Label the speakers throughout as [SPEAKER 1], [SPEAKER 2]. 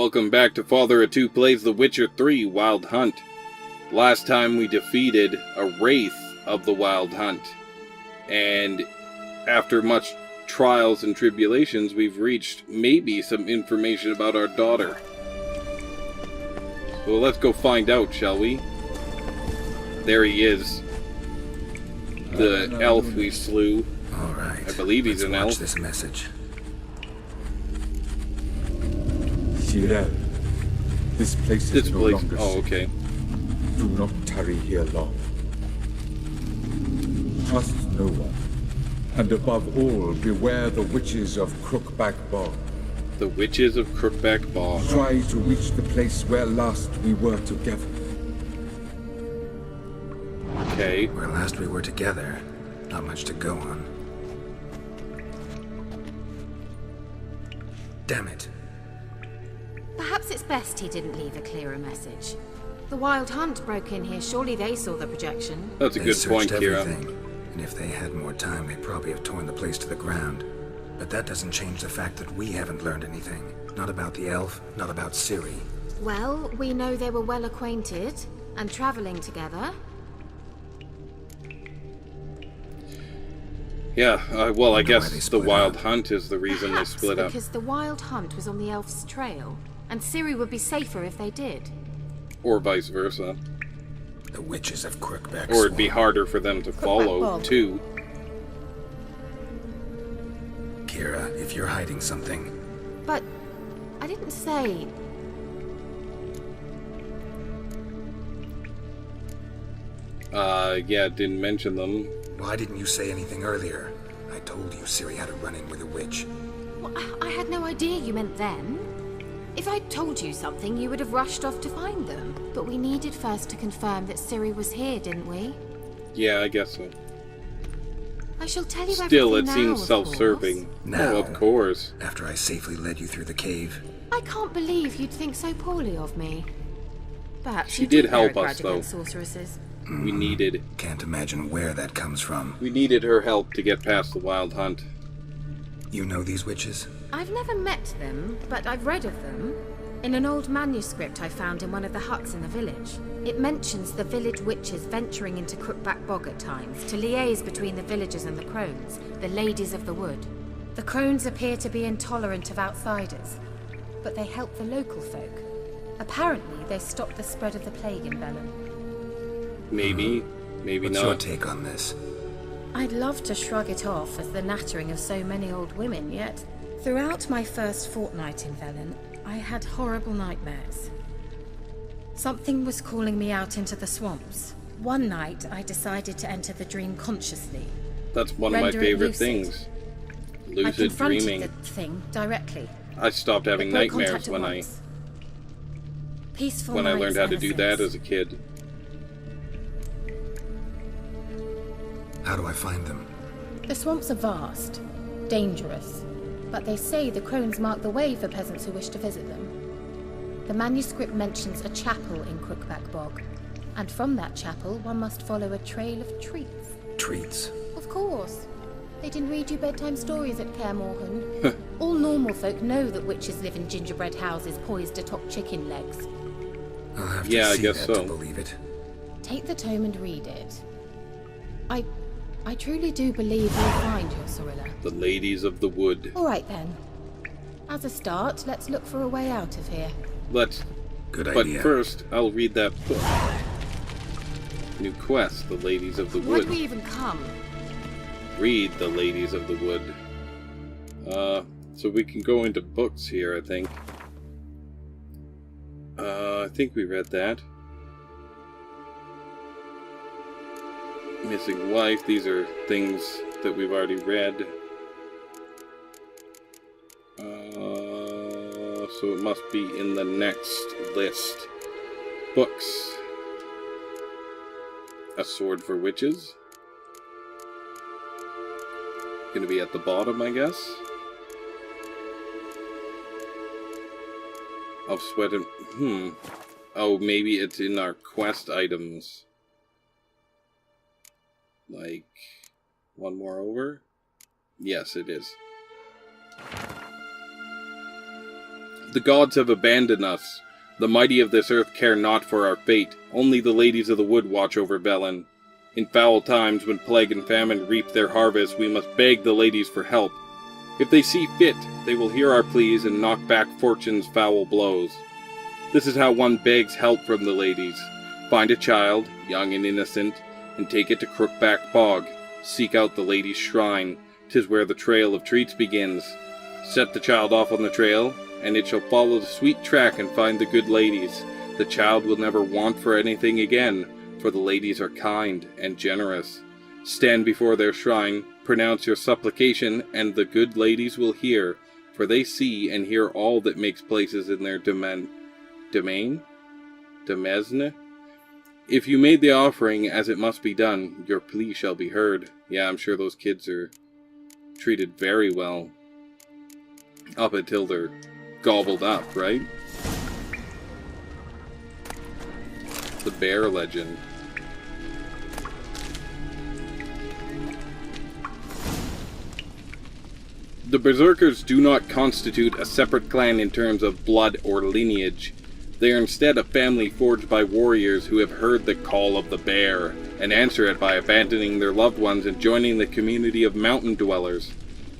[SPEAKER 1] Welcome back to FatherofTwo Plays The Witcher 3 Wild Hunt. Last time we defeated a wraith of the Wild Hunt. And after much trials and tribulations, we've reached maybe some information about our daughter. So let's go find out, shall we? There he is. The elf we slew.
[SPEAKER 2] All right.
[SPEAKER 1] I believe he's an elf.
[SPEAKER 2] Watch this message.
[SPEAKER 3] Geralt, this place is no longer
[SPEAKER 1] Oh,
[SPEAKER 3] safe.
[SPEAKER 1] okay.
[SPEAKER 3] Do not tarry here long. Trust no one. And above all, beware the witches of Crookback Bog.
[SPEAKER 1] The Witches of Crookback Bog.
[SPEAKER 3] Try to reach the place where last we were together.
[SPEAKER 1] Okay.
[SPEAKER 2] Where last we were together, not much to go on. Damn it.
[SPEAKER 4] Perhaps it's best he didn't leave a clearer message. The Wild Hunt broke in here. Surely they saw the projection.
[SPEAKER 1] That's a good point, Kira.
[SPEAKER 2] And if they had more time, they'd probably have torn the place to the ground. But that doesn't change the fact that we haven't learned anything. Not about the elf, not about Ciri.
[SPEAKER 4] Well, we know they were well acquainted and traveling together.
[SPEAKER 1] Yeah, well, I guess the
[SPEAKER 2] split
[SPEAKER 1] Wild
[SPEAKER 2] up.
[SPEAKER 1] Hunt is the reason they split up.
[SPEAKER 4] Because the Wild Hunt was on the elf's trail, and Ciri would be safer if they did.
[SPEAKER 1] Or vice versa.
[SPEAKER 2] The witches of Crookback
[SPEAKER 1] Or it'd be
[SPEAKER 2] Swamp.
[SPEAKER 1] harder for them to follow,
[SPEAKER 4] Bog.
[SPEAKER 1] too.
[SPEAKER 2] Kira, if you're hiding something,
[SPEAKER 4] But I didn't say...
[SPEAKER 1] Yeah, didn't mention them.
[SPEAKER 2] why didn't you say anything earlier? I told you Ciri had a run-in with a witch.
[SPEAKER 4] Well, I had no idea you meant them. If I'd told you something, you would have rushed off to find them. But we needed first to confirm that Ciri was here, didn't we?
[SPEAKER 1] Yeah, I guess so.
[SPEAKER 4] I shall tell you
[SPEAKER 1] Still, it
[SPEAKER 4] everything now,
[SPEAKER 1] seems
[SPEAKER 4] of
[SPEAKER 1] self-serving.
[SPEAKER 2] Now.
[SPEAKER 1] Oh, of course.
[SPEAKER 2] After I safely led you through the cave.
[SPEAKER 4] course. I can't believe you'd think so poorly of me. Perhaps
[SPEAKER 1] She
[SPEAKER 4] you
[SPEAKER 1] did
[SPEAKER 4] do bear a
[SPEAKER 1] help us,
[SPEAKER 4] grudge
[SPEAKER 1] though.
[SPEAKER 4] against sorceresses.
[SPEAKER 1] We needed
[SPEAKER 2] Can't imagine where that comes from.
[SPEAKER 1] her help to get past the Wild Hunt.
[SPEAKER 2] You know these witches?
[SPEAKER 4] I've never met them, but I've read of them. In an old manuscript I found in one of the huts in the village. It mentions the village witches venturing into Crookback Bog at times to liaise between the villagers and the crones, the ladies of the wood. The crones appear to be intolerant of outsiders, but they help the local folk. Apparently, they stopped the spread of the plague in Velen.
[SPEAKER 1] Maybe, maybe
[SPEAKER 2] What's your
[SPEAKER 1] not.
[SPEAKER 2] take on this?
[SPEAKER 4] I'd love to shrug it off as the nattering of so many old women, yet throughout my first fortnight in Velen, I had horrible nightmares. Something was calling me out into the swamps. One night, I decided to enter the dream consciously.
[SPEAKER 1] That's one of my
[SPEAKER 4] Render it
[SPEAKER 1] favorite
[SPEAKER 4] lucid.
[SPEAKER 1] things.
[SPEAKER 4] I
[SPEAKER 1] Lucid
[SPEAKER 4] confronted
[SPEAKER 1] dreaming.
[SPEAKER 4] the thing directly.
[SPEAKER 1] I stopped having
[SPEAKER 4] It broke
[SPEAKER 1] nightmares
[SPEAKER 4] contact at
[SPEAKER 1] when I
[SPEAKER 4] once. Peaceful
[SPEAKER 1] when I
[SPEAKER 4] nights
[SPEAKER 1] learned how to
[SPEAKER 4] ever
[SPEAKER 1] do that
[SPEAKER 4] since.
[SPEAKER 1] as a kid.
[SPEAKER 2] How do I find them?
[SPEAKER 4] The swamps are vast, dangerous, but they say the crones mark the way for peasants who wish to visit them. The manuscript mentions a chapel in Crookback Bog, and from that chapel one must follow a trail of treats.
[SPEAKER 2] Treats.
[SPEAKER 4] Of course. They didn't read you bedtime stories at Kaer Morhen. All normal folk know that witches live in gingerbread houses poised atop chicken legs.
[SPEAKER 2] I'll have
[SPEAKER 1] Yeah,
[SPEAKER 2] to
[SPEAKER 1] I
[SPEAKER 2] see
[SPEAKER 1] guess
[SPEAKER 2] that
[SPEAKER 1] so.
[SPEAKER 2] to believe it.
[SPEAKER 4] Take the tome and read it. I truly do believe you'll find your Sorilla.
[SPEAKER 1] The Ladies of the Wood.
[SPEAKER 4] All right then. As a start, let's look for a way out of here.
[SPEAKER 1] Let's.
[SPEAKER 2] Good
[SPEAKER 1] But
[SPEAKER 2] idea.
[SPEAKER 1] first, I'll read that book. New quest, The Ladies of the
[SPEAKER 4] Why
[SPEAKER 1] Wood.
[SPEAKER 4] did we even come?
[SPEAKER 1] Read The Ladies of the Wood. So we can go into books here, I think. I think we read that. Missing Wife, these are things that we've already read. So it must be in the next list. Books. A Sword for Witches. Gonna be at the bottom, I guess. Of Sweat and... Oh, maybe it's in our quest items. Like, one more over? Yes, it is. The gods have abandoned us. The mighty of this earth care not for our fate. Only the ladies of the wood watch over Velen. In foul times, when plague and famine reap their harvest, we must beg the ladies for help. If they see fit, they will hear our pleas and knock back fortune's foul blows. This is how one begs help from the ladies. Find a child, young and innocent, and take it to Crookback Bog. Seek out the lady's shrine. 'Tis where the trail of treats begins. Set the child off on the trail, and it shall follow the sweet track and find the good ladies. The child will never want for anything again, for the ladies are kind and generous. Stand before their shrine, pronounce your supplication, and the good ladies will hear, for they see and hear all that makes places in their domain? Demesne? If you made the offering as it must be done, your plea shall be heard. Yeah, I'm sure those kids are treated very well. Up until they're gobbled up, right? The bear legend. The Berserkers do not constitute a separate clan in terms of blood or lineage. They are instead a family forged by warriors who have heard the call of the bear, and answer it by abandoning their loved ones and joining the community of mountain dwellers.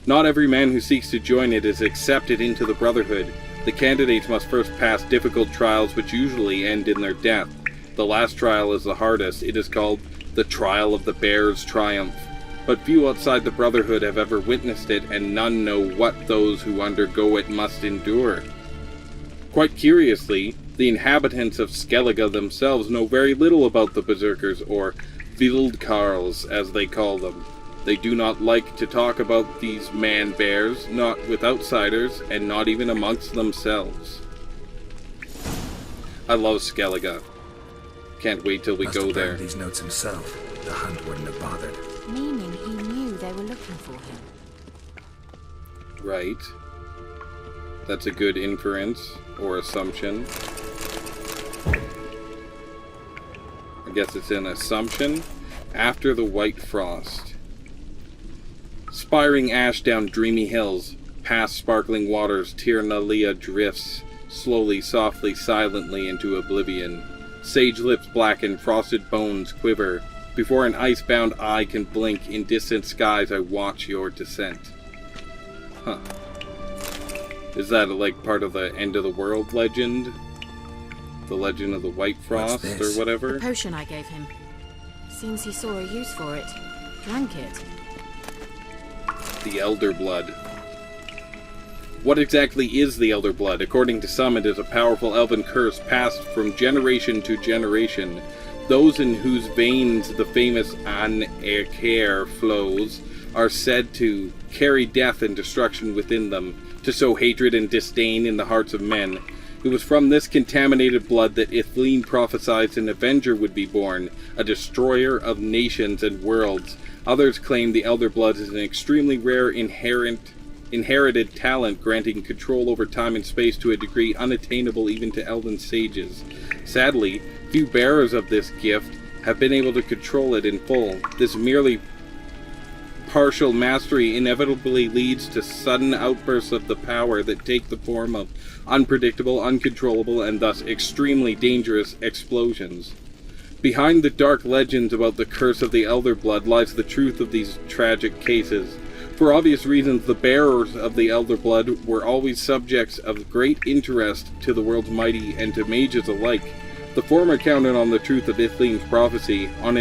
[SPEAKER 1] Not every man who seeks to join it is accepted into the Brotherhood. The candidates must first pass difficult trials which usually end in their death. The last trial is the hardest. It is called the Trial of the Bear's Triumph. But few outside the Brotherhood have ever witnessed it, and none know what those who undergo it must endure. Quite curiously, the inhabitants of Skellige themselves know very little about the Berserkers, or Wildkarls as they call them. They do not like to talk about these man-bears, not with outsiders, and not even amongst themselves. I love Skellige. Can't wait till we go there.
[SPEAKER 2] These notes himself. The hunt wouldn't have bothered.
[SPEAKER 4] Meaning he knew they were looking for him.
[SPEAKER 1] Right. That's a good inference, or assumption. I guess it's an assumption. After the white frost. Spiring ash down dreamy hills, past sparkling waters, Tirnalia drifts, slowly, softly, silently into oblivion. Sage lips blacken, frosted bones quiver. Before an ice-bound eye can blink, in distant skies I watch your descent. Huh. Is that like part of the end of the world legend? The legend of the White Frost or whatever?
[SPEAKER 4] The potion I gave him. Seems he saw a use for it. Drank it.
[SPEAKER 1] The Elder Blood. What exactly is the Elder Blood? According to some, it is a powerful elven curse passed from generation to generation. Those in whose veins the famous An-Eker flows are said to carry death and destruction within them, to sow hatred and disdain in the hearts of men. It was from this contaminated blood that Ithleen prophesied an Avenger would be born, a destroyer of nations and worlds. Others claim the Elder Blood is an extremely rare inherited talent granting control over time and space to a degree unattainable even to elven sages. Sadly, few bearers of this gift have been able to control it in full. This merely partial mastery inevitably leads to sudden outbursts of the power that take the form of unpredictable, uncontrollable, and thus extremely dangerous explosions. Behind the dark legends about the curse of the Elder Blood lies the truth of these tragic cases. For obvious reasons, the bearers of the Elder Blood were always subjects of great interest to the world's mighty and to mages alike. The former counted on the truth of Ithleen's prophecy, on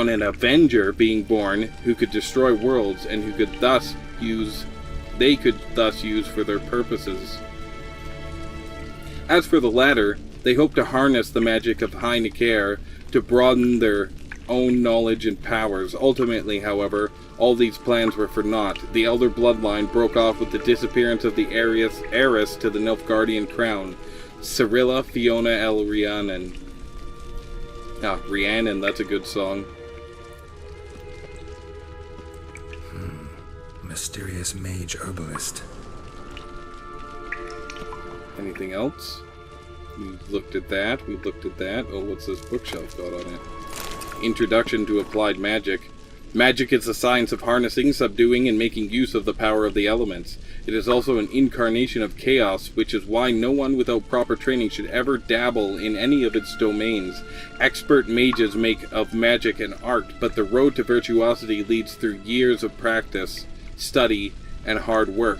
[SPEAKER 1] an Avenger being born who could destroy worlds and who could thus use for their purposes. As for the latter, they hope to harness the magic of Heinekar to broaden their own knowledge and powers. Ultimately, however, all these plans were for naught. The Elder Bloodline broke off with the disappearance of the heiress to the Nilfgaardian crown, Cirilla Fiona L. Rhiannon. Rhiannon, that's a good song.
[SPEAKER 2] Mysterious mage herbalist.
[SPEAKER 1] Anything else? We've looked at that. Oh, what's this bookshelf got on it? Introduction to Applied Magic. Magic is the science of harnessing, subduing, and making use of the power of the elements. It is also an incarnation of chaos, which is why no one without proper training should ever dabble in any of its domains. Expert mages make of magic an art, but the road to virtuosity leads through years of practice, study, and hard work,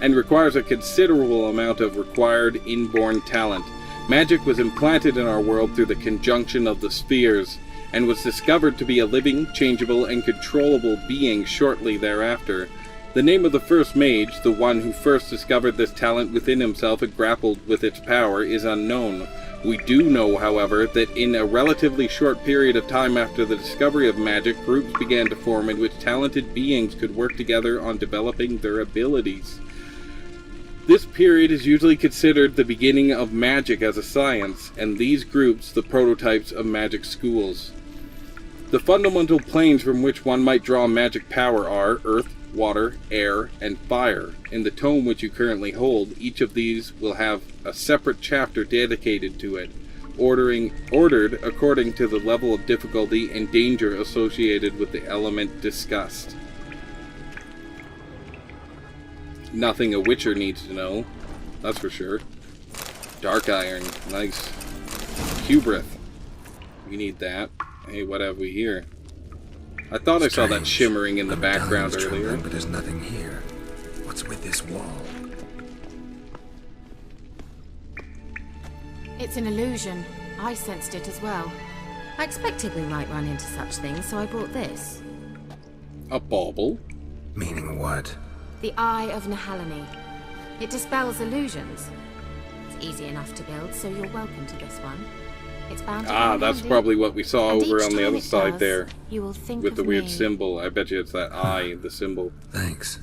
[SPEAKER 1] and requires a considerable amount of required inborn talent. Magic was implanted in our world through the conjunction of the spheres, and was discovered to be a living, changeable, and controllable being shortly thereafter. The name of the first mage, the one who first discovered this talent within himself and grappled with its power, is unknown. We do know, however, that in a relatively short period of time after the discovery of magic, groups began to form in which talented beings could work together on developing their abilities. This period is usually considered the beginning of magic as a science, and these groups the prototypes of magic schools. The fundamental planes from which one might draw magic power are earth, water, air, and fire. In the tome which you currently hold, each of these will have a separate chapter dedicated to it, ordered according to the level of difficulty and danger associated with the element discussed. Nothing a witcher needs to know, that's for sure. Dark iron, nice. Cubrith, we need that. Hey, what have we here? I thought I saw that shimmering in the background earlier.
[SPEAKER 2] But there's nothing here. What's with this wall?
[SPEAKER 4] It's an illusion. I sensed it as well. I expected we might run into such things, so I brought this.
[SPEAKER 1] A bauble?
[SPEAKER 2] Meaning what?
[SPEAKER 4] The Eye of Nehalani. It dispels illusions. It's easy enough to build, so you're welcome to this one. It's bound to come
[SPEAKER 1] that's
[SPEAKER 4] handy.
[SPEAKER 1] probably what we saw
[SPEAKER 4] And
[SPEAKER 1] over
[SPEAKER 4] each
[SPEAKER 1] on the
[SPEAKER 4] time
[SPEAKER 1] other
[SPEAKER 4] it
[SPEAKER 1] side
[SPEAKER 4] does,
[SPEAKER 1] there.
[SPEAKER 4] You will think
[SPEAKER 1] With
[SPEAKER 4] of
[SPEAKER 1] the weird
[SPEAKER 4] me.
[SPEAKER 1] symbol. I bet you it's that eye, the symbol.
[SPEAKER 2] Thanks.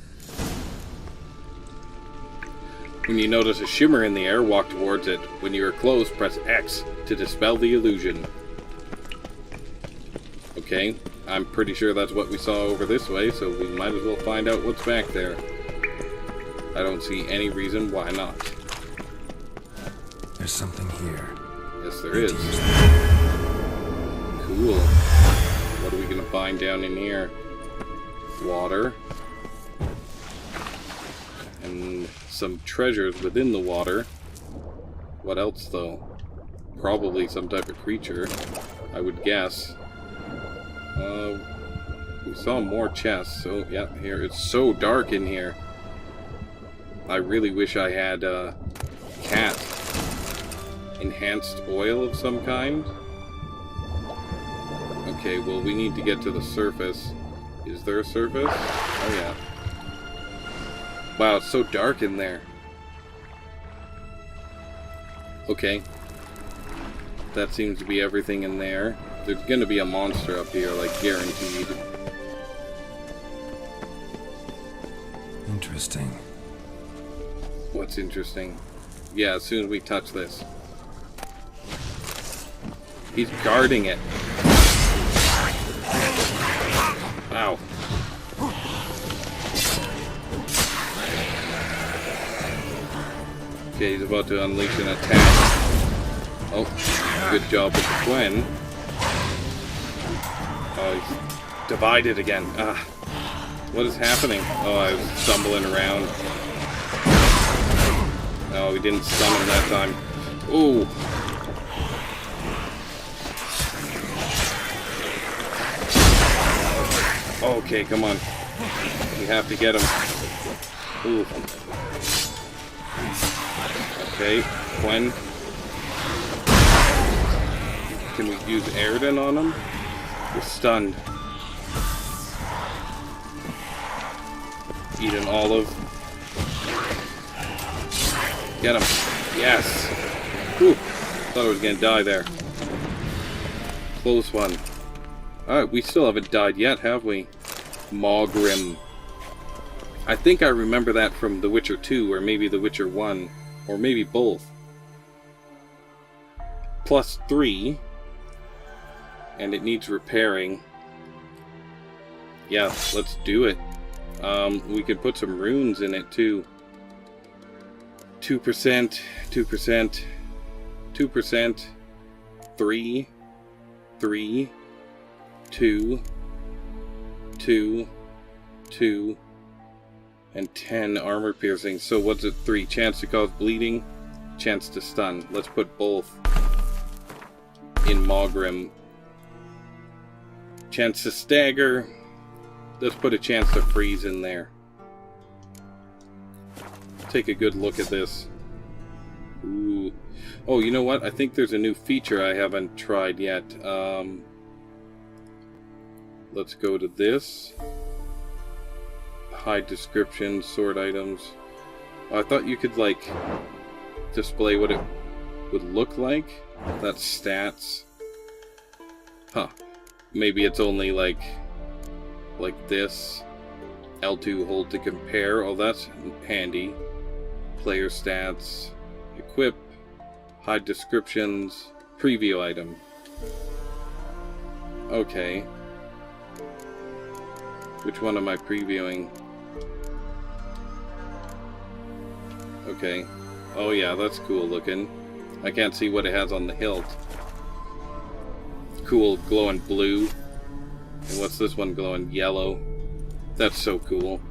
[SPEAKER 1] When you notice a shimmer in the air, walk towards it. When you are close, press X to dispel the illusion. Okay, I'm pretty sure that's what we saw over this way, so we might as well find out what's back there. I don't see any reason why not.
[SPEAKER 2] There's something here.
[SPEAKER 1] Yes, there is. Cool. What are we gonna find down in here? Water. And some treasures within the water. What else, though? Probably some type of creature, I would guess. We saw more chests, so yeah, here. It's so dark in here. I really wish I had cat enhanced oil of some kind. Okay, well, we need to get to the surface. Is there a surface? Oh yeah. Wow, it's so dark in there. Okay. That seems to be everything in there. There's gonna be a monster up here, like, guaranteed.
[SPEAKER 2] Interesting.
[SPEAKER 1] What's interesting? Yeah, as soon as we touch this. He's guarding it. Ow. Okay, he's about to unleash an attack. Oh, good job with the Gwen. Oh, he's divided again. Ah. What is happening? Oh, I was stumbling around. Oh, we didn't stun him that time. Ooh. Okay, come on. We have to get him. Ooh. Okay, Gwen. Can we use Airden on him? We're stunned. Eat an olive. Get him. Yes. Whew. Thought I was gonna die there. Close one. Alright, we still haven't died yet, have we? Maugrim. I think I remember that from The Witcher 2, or maybe The Witcher 1, or maybe both. +3. And it needs repairing. Yeah, let's do it. We could put some runes in it too. 2%, 2%, 2%, 3, 2, 2, 2, and 10 armor piercing. So what's it? 3. Chance to cause bleeding, chance to stun. Let's put both in Maugrim. Chance to stagger. Let's put a chance to freeze in there. Take a good look at this. Ooh. Oh, you know what? I think there's a new feature I haven't tried yet. Let's go to this. Hide description, sword items. Oh, I thought you could, like, display what it would look like. That's stats. Huh. Maybe it's only, like this. L2 hold to compare. Oh, that's handy. Player stats. Equip. Hide descriptions. Preview item. Okay. Which one am I previewing? Okay. Oh yeah, that's cool looking. I can't see what it has on the hilt. Cool, glowing blue. And what's this one glowing yellow? That's so cool.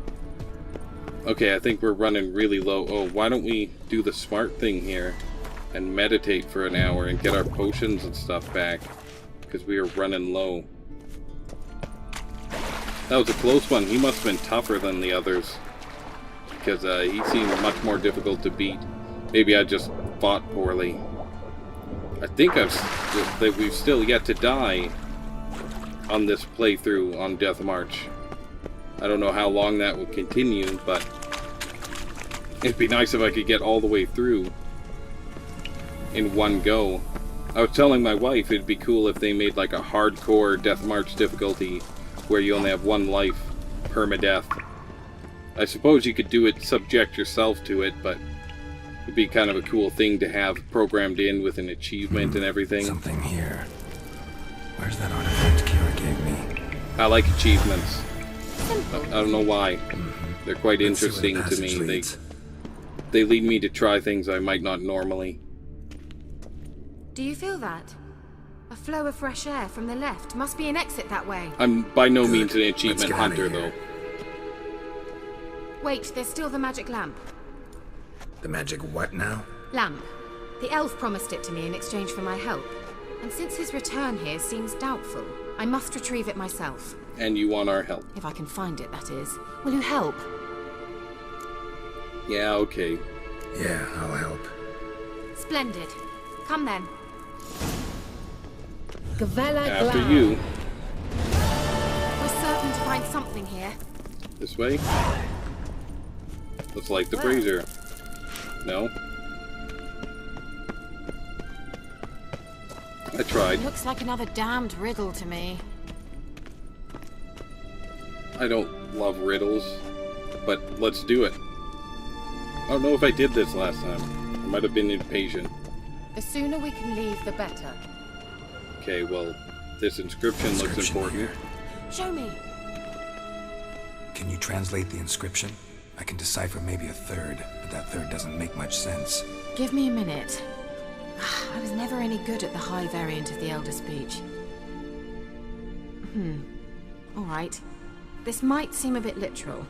[SPEAKER 1] Okay, I think we're running really low. Oh, why don't we do the smart thing here and meditate for an hour and get our potions and stuff back? Because we are running low. That was a close one. He must have been tougher than the others. Because he seemed much more difficult to beat. Maybe I just fought poorly. I think that we've still yet to die on this playthrough on Deathmarch. I don't know how long that will continue, but it'd be nice if I could get all the way through in one go. I was telling my wife it'd be cool if they made like a hardcore Deathmarch difficulty where you only have one life, permadeath. I suppose you could do it, subject yourself to it, but it'd be kind of a cool thing to have programmed in with an achievement and everything.
[SPEAKER 2] Something here. Where's that artifact Kira gave me?
[SPEAKER 1] I like achievements. I don't know why. They're quite interesting to me. They lead me to try things I might not normally.
[SPEAKER 4] Do you feel that? A flow of fresh air from the left. Must be an exit that way.
[SPEAKER 1] I'm by no means an achievement hunter, though.
[SPEAKER 4] Wait, there's still the magic lamp.
[SPEAKER 2] The magic what now?
[SPEAKER 4] Lamp. The elf promised it to me in exchange for my help. And since his return here seems doubtful, I must retrieve it myself.
[SPEAKER 1] And you want our help?
[SPEAKER 4] If I can find it, that is. Will you help?
[SPEAKER 1] Yeah, okay.
[SPEAKER 2] Yeah, I'll help.
[SPEAKER 4] Splendid. Come then.
[SPEAKER 1] After you.
[SPEAKER 4] We're certain to find something here.
[SPEAKER 1] This way? Let's light the brazier. No? I tried.
[SPEAKER 4] Looks like another damned riddle to me.
[SPEAKER 1] I don't love riddles, but let's do it. I don't know if I did this last time. I might have been impatient.
[SPEAKER 4] The sooner we can leave, the better.
[SPEAKER 1] Okay, well, this inscription looks important.
[SPEAKER 2] Here.
[SPEAKER 4] Show me.
[SPEAKER 2] Can you translate the inscription? I can decipher maybe a third, but that third doesn't make much sense.
[SPEAKER 4] Give me a minute. I was never any good at the high variant of the Elder Speech. Alright. This might seem a bit literal.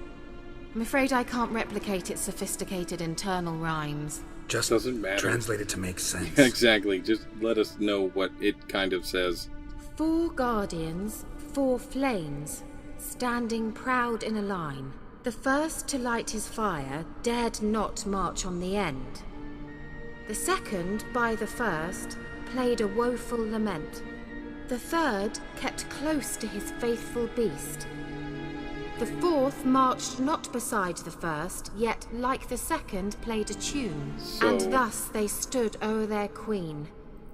[SPEAKER 4] I'm afraid I can't replicate its sophisticated internal rhymes.
[SPEAKER 2] Just
[SPEAKER 1] doesn't matter.
[SPEAKER 2] Translate it to make sense.
[SPEAKER 1] Exactly. Just let us know what it kind of says.
[SPEAKER 4] 4 guardians, 4 flames, standing proud in a line. The first to light his fire dared not march on the end. The second, by the first, played a woeful lament. The third kept close to his faithful beast. The fourth marched not beside the first, yet, like the second, played a tune. And thus they stood o'er their queen,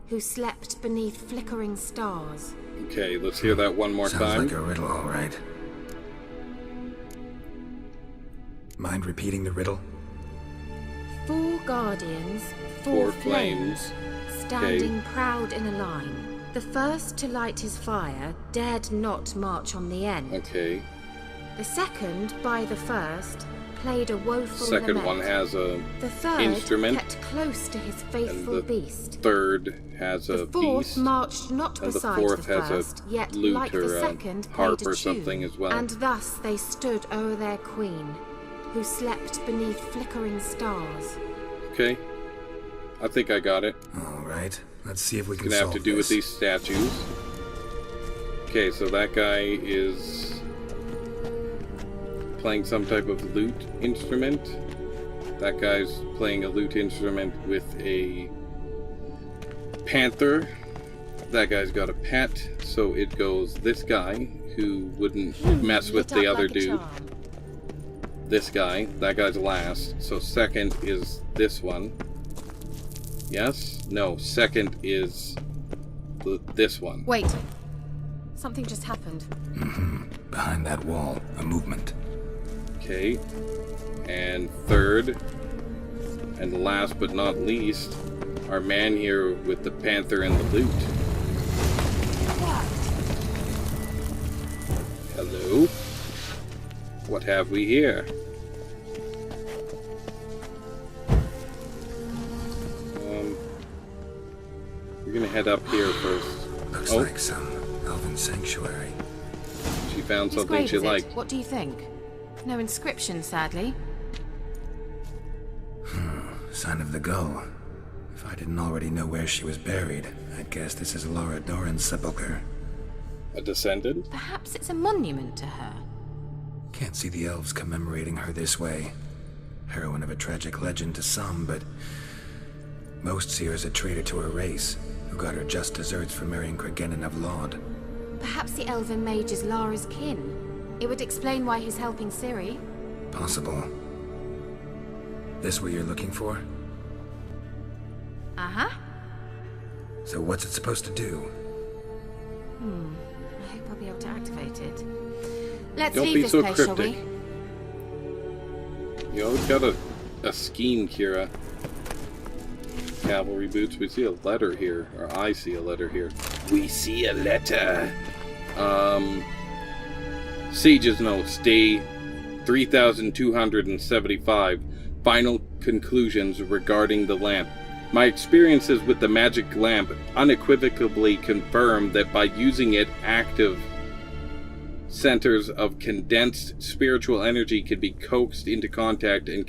[SPEAKER 4] who slept beneath flickering stars.
[SPEAKER 1] Okay, let's hear that one more time.
[SPEAKER 2] Sounds like a riddle, all right. Mind repeating the riddle?
[SPEAKER 4] 4 guardians, 4 flames, standing proud in a line. The first to light his fire dared not march on the end.
[SPEAKER 1] Okay.
[SPEAKER 4] The second, by the first, played a woeful
[SPEAKER 1] Second
[SPEAKER 4] lament.
[SPEAKER 1] one has a
[SPEAKER 4] The third
[SPEAKER 1] instrument,
[SPEAKER 4] kept close to his faithful
[SPEAKER 1] the
[SPEAKER 4] beast.
[SPEAKER 1] third has a
[SPEAKER 4] The fourth
[SPEAKER 1] beast,
[SPEAKER 4] marched not
[SPEAKER 1] and the
[SPEAKER 4] beside
[SPEAKER 1] fourth
[SPEAKER 4] the
[SPEAKER 1] has
[SPEAKER 4] first,
[SPEAKER 1] a
[SPEAKER 4] yet
[SPEAKER 1] lute
[SPEAKER 4] like
[SPEAKER 1] or
[SPEAKER 4] the
[SPEAKER 1] a
[SPEAKER 4] second
[SPEAKER 1] harp
[SPEAKER 4] played a
[SPEAKER 1] or something
[SPEAKER 4] tune.
[SPEAKER 1] as well.
[SPEAKER 4] And thus they stood o'er their queen, who slept beneath flickering stars.
[SPEAKER 1] Okay, I think I got it.
[SPEAKER 2] All right, let's see if we can
[SPEAKER 1] Gonna
[SPEAKER 2] solve
[SPEAKER 1] have to do with
[SPEAKER 2] this.
[SPEAKER 1] these statues. Okay, so that guy is playing some type of lute instrument. That guy's playing a lute instrument with a panther. That guy's got a pet, so it goes this guy, who wouldn't mess with
[SPEAKER 4] Lit
[SPEAKER 1] the
[SPEAKER 4] up
[SPEAKER 1] other
[SPEAKER 4] like a
[SPEAKER 1] dude.
[SPEAKER 4] charm.
[SPEAKER 1] This guy, that guy's last. So second is this one. Yes? No, second is this one.
[SPEAKER 4] Wait. Something just happened.
[SPEAKER 2] Behind that wall, a movement.
[SPEAKER 1] Okay. And third, and last but not least, our man here with the panther and the lute. Hello? What have we here? We're gonna head up here first.
[SPEAKER 2] Looks
[SPEAKER 1] Oh.
[SPEAKER 2] like some elven sanctuary.
[SPEAKER 1] She found
[SPEAKER 4] Whose
[SPEAKER 1] something
[SPEAKER 4] grave
[SPEAKER 1] she
[SPEAKER 4] is it?
[SPEAKER 1] liked.
[SPEAKER 4] What do you think? No inscription, sadly.
[SPEAKER 2] Sign of the gull. If I didn't already know where she was buried, I'd guess this is Laura Doran's sepulcher.
[SPEAKER 1] A descendant?
[SPEAKER 4] Perhaps it's a monument to her.
[SPEAKER 2] Can't see the elves commemorating her this way. Heroine of a tragic legend to some, but most see her as a traitor to her race, who got her just deserts for marrying Cregennan of Laud.
[SPEAKER 4] Perhaps the elven mage is Lara's kin. It would explain why he's helping Ciri.
[SPEAKER 2] Possible. This what you're looking for?
[SPEAKER 4] Uh-huh.
[SPEAKER 2] So what's it supposed to do?
[SPEAKER 4] I hope I'll be able to activate it. Let's
[SPEAKER 1] Don't
[SPEAKER 4] leave
[SPEAKER 1] be
[SPEAKER 4] this
[SPEAKER 1] so
[SPEAKER 4] place,
[SPEAKER 1] cryptic.
[SPEAKER 4] shall we?
[SPEAKER 1] You always got a scheme, Kira. Cavalry boots. We see a letter here. Or I see a letter here. We see a letter. Siege's notes. Day 3275. Final conclusions regarding the lamp. My experiences with the magic lamp unequivocally confirm that by using it, active centers of condensed spiritual energy can be coaxed into contact and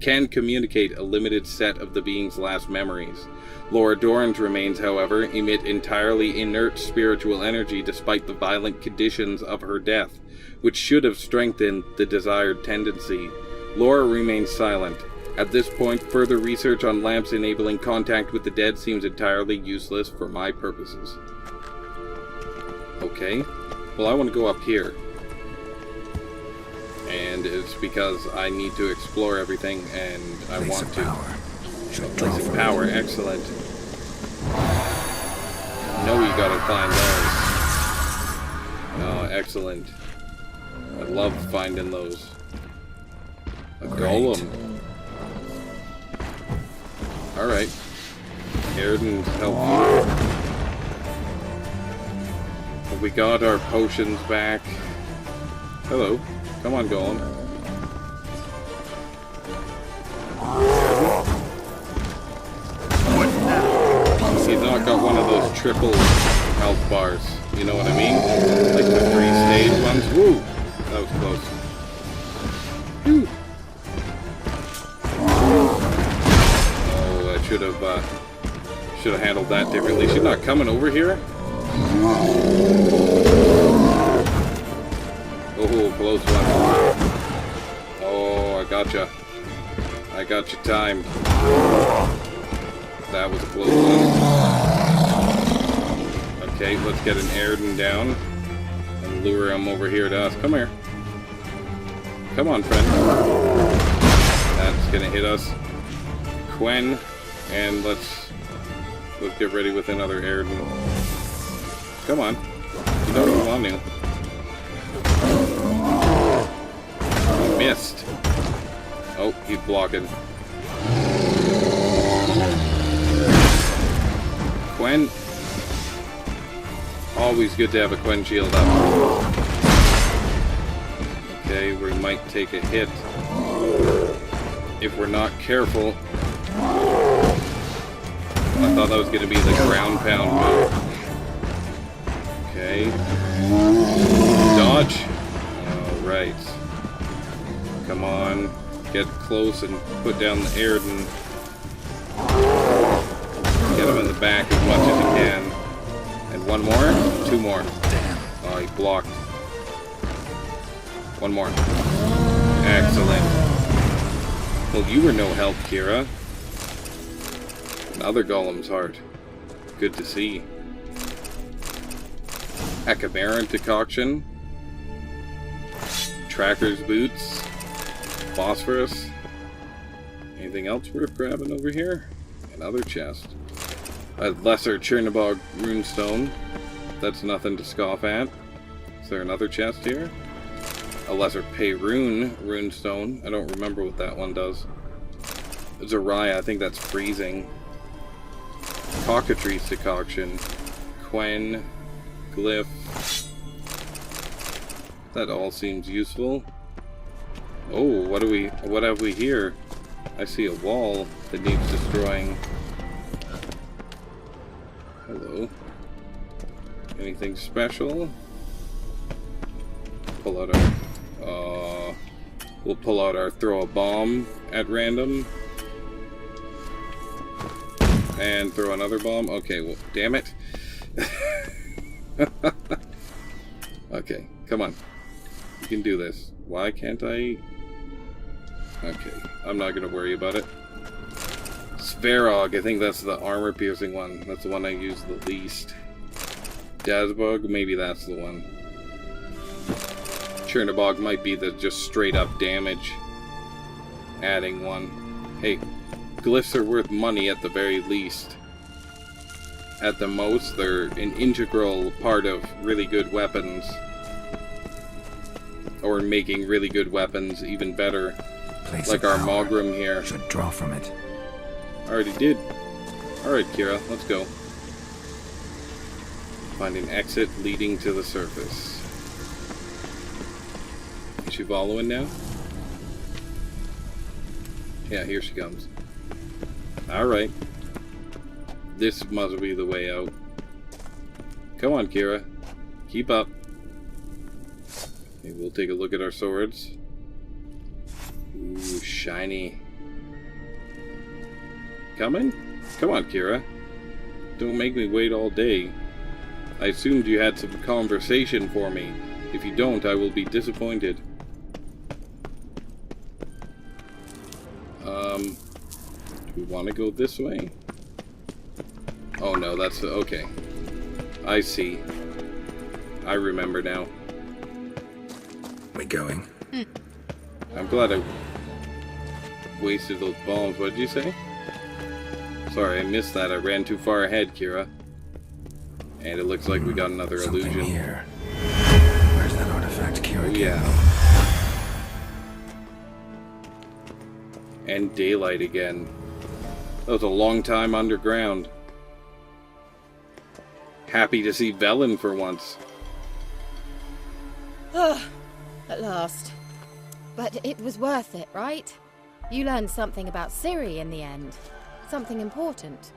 [SPEAKER 1] can communicate a limited set of the being's last memories. Laura Doran's remains, however, emit entirely inert spiritual energy despite the violent conditions of her death, which should have strengthened the desired tendency. Laura remains silent. At this point, further research on lamps enabling contact with the dead seems entirely useless for my purposes. Okay. Well, I want to go up here. And it's because I need to explore everything, and I
[SPEAKER 2] Place
[SPEAKER 1] want
[SPEAKER 2] of
[SPEAKER 1] to.
[SPEAKER 2] power. Should draw
[SPEAKER 1] Place of
[SPEAKER 2] from
[SPEAKER 1] power,
[SPEAKER 2] it.
[SPEAKER 1] excellent. I know you gotta find those. Oh, excellent. I love finding those. A
[SPEAKER 2] Great.
[SPEAKER 1] golem. Alright. Airden's helpful. We got our potions back. Hello. Come on, golem. He's not got one of those triple health bars. You know what I mean? Like the 3-stage ones. Woo! That was close. Whew. Oh, I should have handled that differently. She's not coming over here. Oh, close one. Oh, I gotcha. I got you timed. That was a close one. Okay, let's get an Airden down and lure him over here to us. Come here. Come on, friend. That's gonna hit us. Quen, and let's get ready with another Airden. Come on. You know you want to. Missed. Oh, he's blocking. Quen. Always good to have a Quen shield up. Okay, we might take a hit if we're not careful. I thought that was going to be the ground pound move. Okay. Dodge. Alright. Come on. Get close and put down the air and get him in the back as much as you can. And one more? Two more.
[SPEAKER 2] Damn.
[SPEAKER 1] Oh, he blocked. One more. Excellent. Well, you were no help, Kira. Another golem's heart. Good to see. Echimera decoction. Tracker's boots. Phosphorus. Anything else worth grabbing over here? Another chest. A lesser Chernobog runestone. That's nothing to scoff at. Is there another chest here? A lesser Peyrune runestone. I don't remember what that one does. Zariah, I think that's freezing. Cockatrice decoction. Quen. Glyph. That all seems useful. Oh, what have we here? I see a wall that needs destroying. Hello. Anything special? Pull out our we'll pull out our throw a bomb at random. And throw another bomb. Okay, well, damn it. Okay, come on. You can do this. Why can't I? Okay, I'm not gonna worry about it. Svarog, I think that's the armor-piercing one. That's the one I use the least. Dazbog, maybe that's the one. Chernobog might be the just straight-up damage adding one. Hey, glyphs are worth money at the very least. At the most, they're an integral part of really good weapons. Or making really good weapons even better.
[SPEAKER 2] Place
[SPEAKER 1] like
[SPEAKER 2] of
[SPEAKER 1] our
[SPEAKER 2] power.
[SPEAKER 1] Mogrim here.
[SPEAKER 2] Should draw from it.
[SPEAKER 1] Already did. Alright, Kira, let's go. Find an exit leading to the surface. Is she following now? Yeah, here she comes. Alright. This must be the way out. Come on, Kira. Keep up. Okay, we'll take a look at our swords. Ooh, shiny. Coming? Come on, Kira. Don't make me wait all day. I assumed you had some conversation for me. If you don't, I will be disappointed. Do we want to go this way? Oh no, that's... okay. I see. I remember now.
[SPEAKER 2] We going?
[SPEAKER 1] I'm glad I wasted those bombs. What did you say? Sorry, I missed that. I ran too far ahead, Kira. And it looks like we got another
[SPEAKER 2] Something
[SPEAKER 1] illusion.
[SPEAKER 2] here. Where's that artifact Kira gave
[SPEAKER 1] Yeah.
[SPEAKER 2] me?
[SPEAKER 1] And daylight again. That was a long time underground. Happy to see Velen for once.
[SPEAKER 4] At last. But it was worth it, right? You learned something about Ciri in the end. Something important.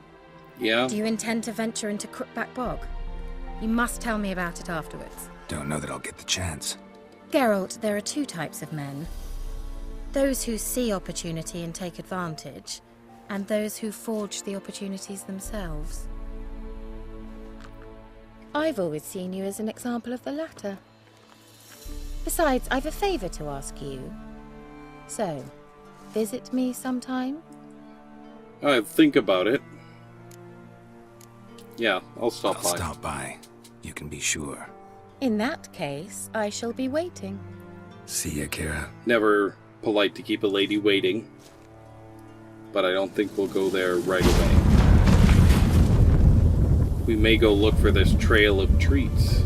[SPEAKER 1] Yeah?
[SPEAKER 4] Do you intend to venture into Crookback Bog? You must tell me about it afterwards.
[SPEAKER 2] Don't know that I'll get the chance.
[SPEAKER 4] Geralt, there are two types of men. Those who see opportunity and take advantage, and those who forge the opportunities themselves. I've always seen you as an example of the latter. Besides, I've a favor to ask you. So, visit me sometime?
[SPEAKER 1] I think about it. Yeah, I'll stop
[SPEAKER 2] I'll
[SPEAKER 1] by.
[SPEAKER 2] stop by. You can be sure.
[SPEAKER 4] In that case, I shall be waiting.
[SPEAKER 2] See ya, Kira.
[SPEAKER 1] Never polite to keep a lady waiting. But I don't think we'll go there right away. We may go look for this trail of treats.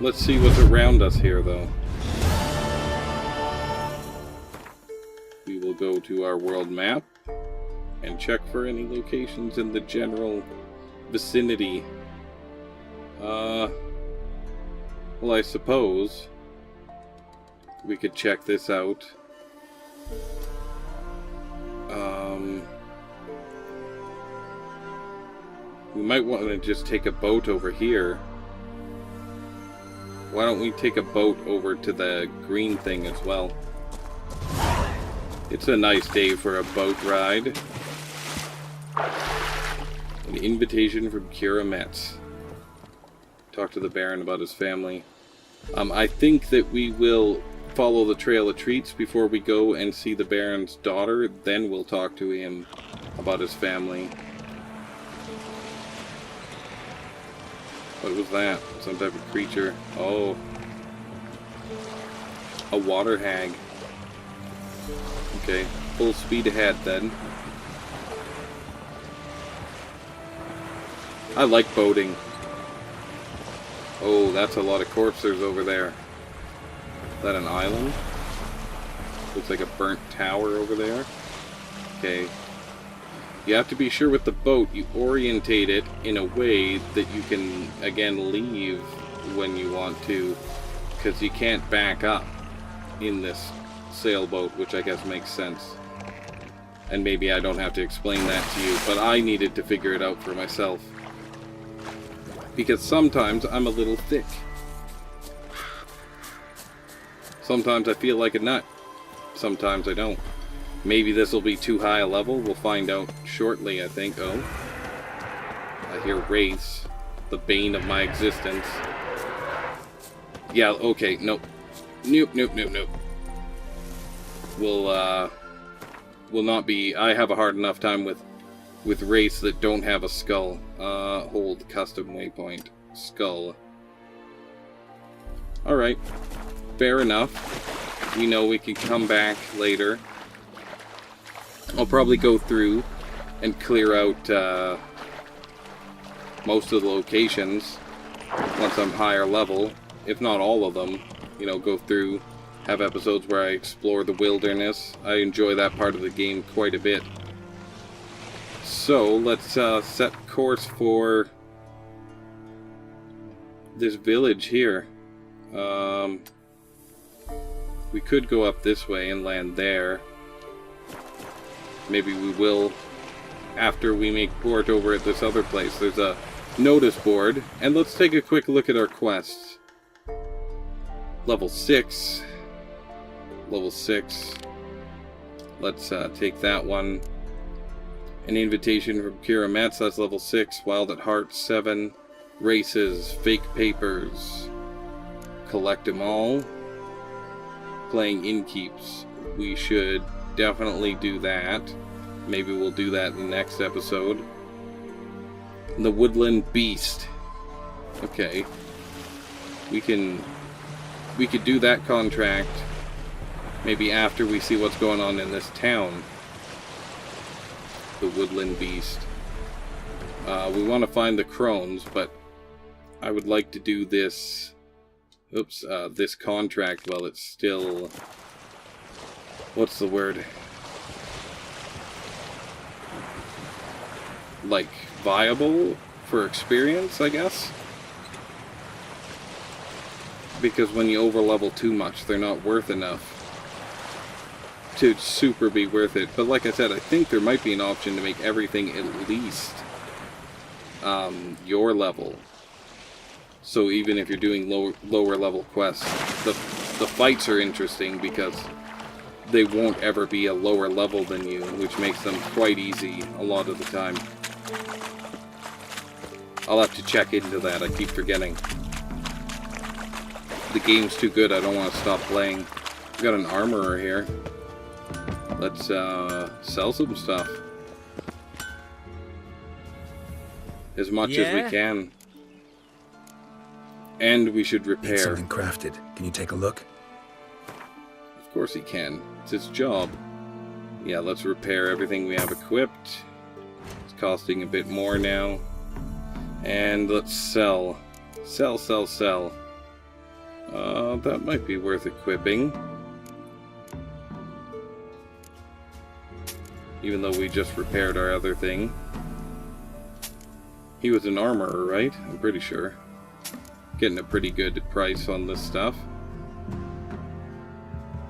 [SPEAKER 1] Let's see what's around us here, though. We will go to our world map and check for any locations in the general vicinity. Well, I suppose we could check this out. We might want to just take a boat over here. Why don't we take a boat over to the green thing as well? It's a nice day for a boat ride. An invitation from Kira Metz. Talk to the Baron about his family. I think that we will follow the Trail of Treats before we go and see the Baron's daughter. Then we'll talk to him about his family. What was that? Some type of creature. Oh. A water hag. Okay. Full speed ahead then. I like boating. Oh, that's a lot of corpses over there. Is that an island? Looks like a burnt tower over there. Okay. You have to be sure with the boat, you orientate it in a way that you can, again, leave when you want to. Because you can't back up in this sailboat, which I guess makes sense. And maybe I don't have to explain that to you, but I needed to figure it out for myself. Because sometimes I'm a little thick. Sometimes I feel like a nut. Sometimes I don't. Maybe this will be too high a level. We'll find out shortly, I think. Oh. I hear wraiths. The bane of my existence. Yeah, okay, nope. Nope, nope, nope, nope. Will not be... I have a hard enough time with wraiths that don't have a skull. Hold custom waypoint. Skull. Alright. Fair enough. We know we can come back later. I'll probably go through and clear out most of the locations once I'm higher level, if not all of them. You know, go through, have episodes where I explore the wilderness. I enjoy that part of the game quite a bit. So, let's set course for this village here. We could go up this way and land there. Maybe we will after we make port over at this other place. There's a notice board. And let's take a quick look at our quests. Level 6. Level 6. Let's take that one. An invitation from Kira Metz, that's level 6. Wild at Heart, 7. Races, fake papers. Collect them all. Playing innkeeps. We should definitely do that. Maybe we'll do that in the next episode. The Woodland Beast. Okay. We could do that contract maybe after we see what's going on in this town. The Woodland Beast. We want to find the crones, but I would like to do this... Oops, this contract while it's still... What's the word? Like, viable for experience, I guess? Because when you overlevel too much, they're not worth enough to super be worth it. But like I said, I think there might be an option to make everything at least your level. So even if you're doing lower level quests, the fights are interesting because they won't ever be a lower level than you, which makes them quite easy a lot of the time. I'll have to check into that, I keep forgetting. The game's too good, I don't want to stop playing. We've got an armorer here. Let's sell some stuff. As much as we can. And we should repair.
[SPEAKER 2] Need something crafted. Can you take a look?
[SPEAKER 1] Of course he can. It's his job. Yeah, let's repair everything we have equipped. It's costing a bit more now. And let's sell. Sell, sell, sell. That might be worth equipping. Even though we just repaired our other thing. He was an armorer, right? I'm pretty sure. Getting a pretty good price on this stuff.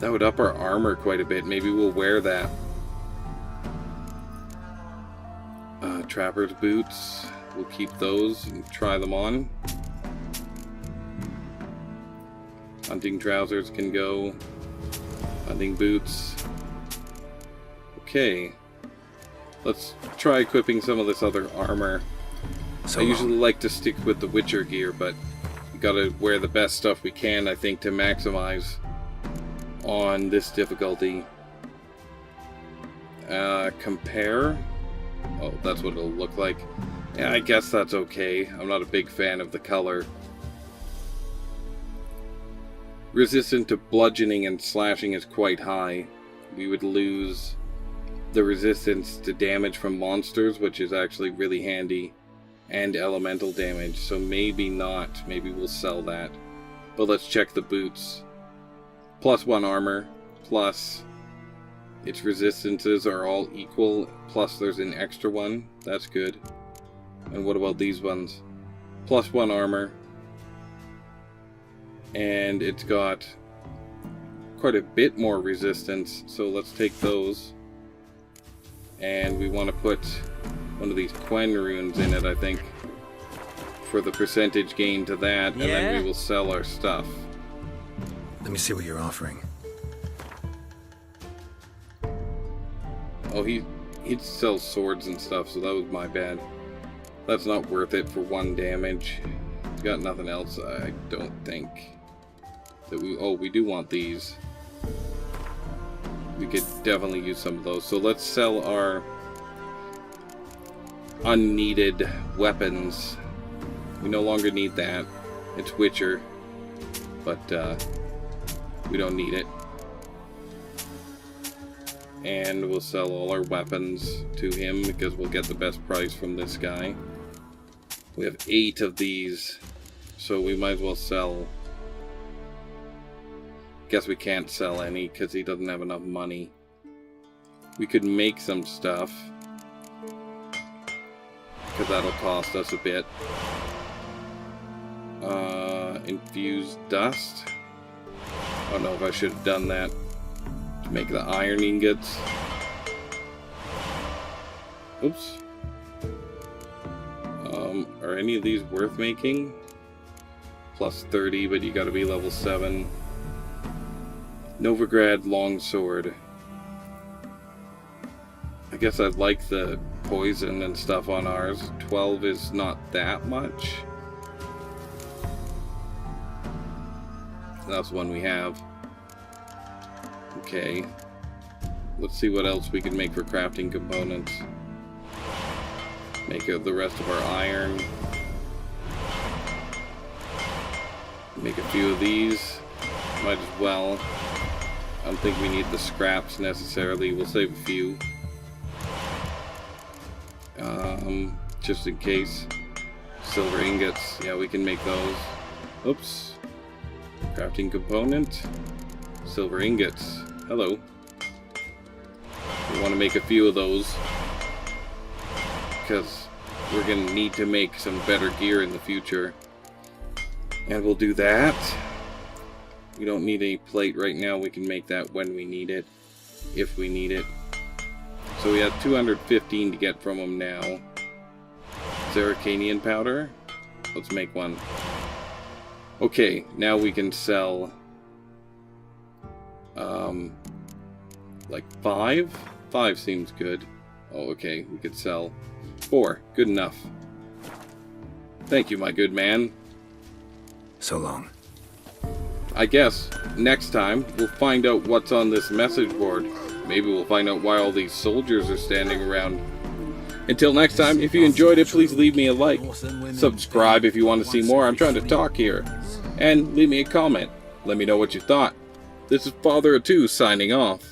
[SPEAKER 1] That would up our armor quite a bit. Maybe we'll wear that. Trapper's boots. We'll keep those and try them on. Hunting trousers can go. Hunting boots. Okay. Let's try equipping some of this other armor. I usually like to stick with the Witcher gear, but we gotta wear the best stuff we can, I think, to maximize on this difficulty. Compare. Oh, that's what it'll look like. Yeah, I guess that's okay. I'm not a big fan of the color. Resistance to bludgeoning and slashing is quite high. We would lose the resistance to damage from monsters, which is actually really handy, and elemental damage, so maybe not. Maybe we'll sell that. But let's check the boots. +1 armor, plus its resistances are all equal, plus there's an extra one. That's good. And what about these ones? +1 armor. And it's got quite a bit more resistance, so let's take those. And we want to put one of these Quen runes in it, I think, for the percentage gain to that, and then we will sell our stuff.
[SPEAKER 2] Let me see what you're offering.
[SPEAKER 1] Oh, he sells swords and stuff, so that was my bad. That's not worth it for 1 damage. He's got nothing else, I don't think. That we... Oh, we do want these. We could definitely use some of those. So let's sell our unneeded weapons. We no longer need that. It's Witcher. But, we don't need it. And we'll sell all our weapons to him because we'll get the best price from this guy. We have 8 of these, so we might as well sell. Guess we can't sell any because he doesn't have enough money. We could make some stuff, because that'll cost us a bit. Infused dust. I don't know if I should have done that. To make the iron ingots. Oops. Are any of these worth making? +30, but you gotta be level 7. Novigrad longsword. I guess I'd like the poison and stuff on ours. 12 is not that much. That's one we have. Okay. Let's see what else we can make for crafting components. Make the rest of our iron. Make a few of these. Might as well. I don't think we need the scraps necessarily. We'll save a few. Just in case. Silver ingots. Yeah, we can make those. Oops. Crafting component. Silver ingots. Hello. We want to make a few of those. Because we're going to need to make some better gear in the future. And we'll do that. We don't need any plate right now. We can make that when we need it. If we need it. So we have 215 to get from them now. Zeracanian powder. Let's make one. Okay, now we can sell... like 5? 5 seems good. Oh, okay, we could sell 4. Good enough. Thank you, my good man.
[SPEAKER 2] So long.
[SPEAKER 1] I guess next time we'll find out what's on this message board. Maybe we'll find out why all these soldiers are standing around. Until next time, if you enjoyed it, please leave me a like. Subscribe if you want to see more. I'm trying to talk here. And leave me a comment. Let me know what you thought. This is FatherofTwo signing off.